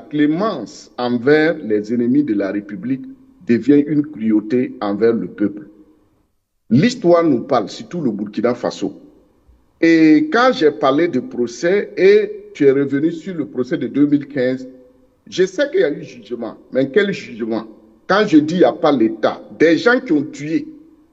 clémence envers les ennemis de la République devient une cruauté envers le peuple. L'histoire nous parle, surtout le Burkina Faso. Et quand j'ai parlé de procès et tu es revenu sur le procès de 2015, je sais qu'il y a eu jugement, mais quel jugement? Quand je dis il n'y a pas l'État, des gens qui ont tué,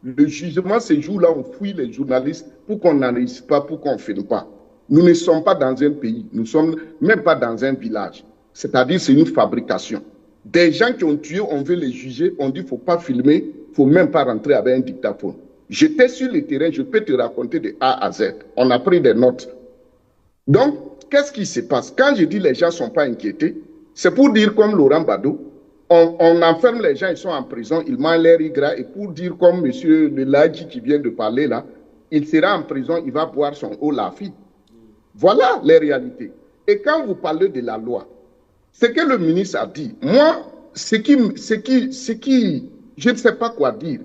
le jugement, ces jours-là, on fouille les journalistes pour qu'on n'enregistre pas, pour qu'on ne filme pas. Nous ne sommes pas dans un pays, nous ne sommes même pas dans un village. C'est-à-dire c'est une fabrication. Des gens qui ont tué, on veut les juger, on dit qu'il ne faut pas filmer, il ne faut même pas rentrer avec un dictaphone. J'étais sur le terrain, je peux te raconter de A à Z. On a pris des notes. Donc, qu'est-ce qui se passe? Quand je dis les gens ne sont pas inquiétés, c'est pour dire comme Laurent Bado, on enferme les gens, ils sont en prison, ils mangent l'air gras, et pour dire comme M. Leladji qui vient de parler là, il sera en prison, il va boire son eau lafi. Voilà les réalités. Et quand vous parlez de la loi, ce que le ministre a dit, moi, je ne sais pas quoi dire.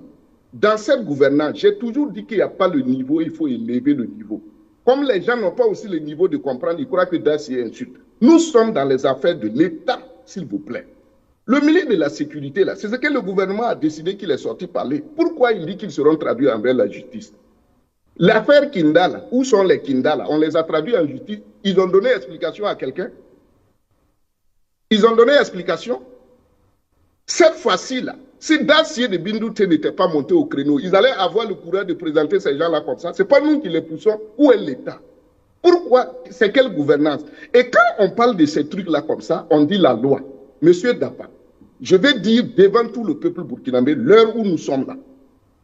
Dans cette gouvernance, j'ai toujours dit qu'il n'y a pas le niveau, il faut élever le niveau. Comme les gens n'ont pas aussi le niveau de comprendre, ils croient que Dassi est insulte. Nous sommes dans les affaires de l'État, s'il vous plaît. Le ministre de la Sécurité, là, c'est ce que le gouvernement a décidé qu'il est sorti parler. Pourquoi il dit qu'ils seront traduits envers la justice? L'affaire Kindala, où sont les Kindala? On les a traduits en justice. Ils ont donné explication à quelqu'un? Ils ont donné explication? Cette fois-ci, là, si Dacier de Bindouté n'était pas monté au créneau, ils allaient avoir le courage de présenter ces gens-là comme ça. Ce n'est pas nous qui les poussons. Où est l'État? Pourquoi? C'est quelle gouvernance? Et quand on parle de ces trucs-là comme ça, on dit la loi. Monsieur Dapa, je vais dire devant tout le peuple burkinabé, l'heure où nous sommes là,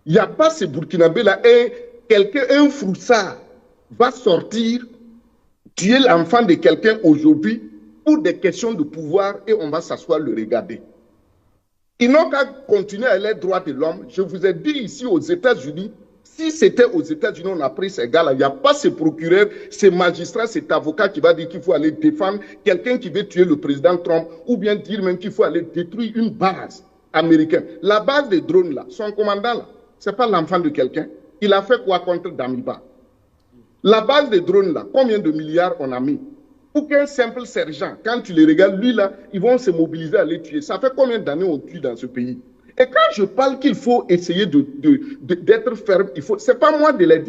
il n'y a pas ces burkinabés-là, et quelqu'un, un froussard, va sortir, tuer l'enfant de quelqu'un aujourd'hui pour des questions de pouvoir et on va s'asseoir le regarder. Ils n'ont qu'à continuer à les droits de l'homme. Je vous ai dit ici aux États-Unis, si c'était aux États-Unis, on a pris ces gars-là, il n'y a pas ce procureur, ces magistrats, cet avocat qui va dire qu'il faut aller défendre quelqu'un qui veut tuer le président Trump ou bien dire même qu'il faut aller détruire une base américaine. La base des drones là, son commandant là, ce n'est pas l'enfant de quelqu'un. Il a fait quoi contre Damiba? La base des drones là, combien de milliards on a mis? Pour qu'un simple sergent, quand tu les regardes, lui là, ils vont se mobiliser à les tuer. Ça fait combien d'années on tue dans ce pays? Et quand je parle qu'il faut essayer d'être ferme, ce n'est pas moi de les dire.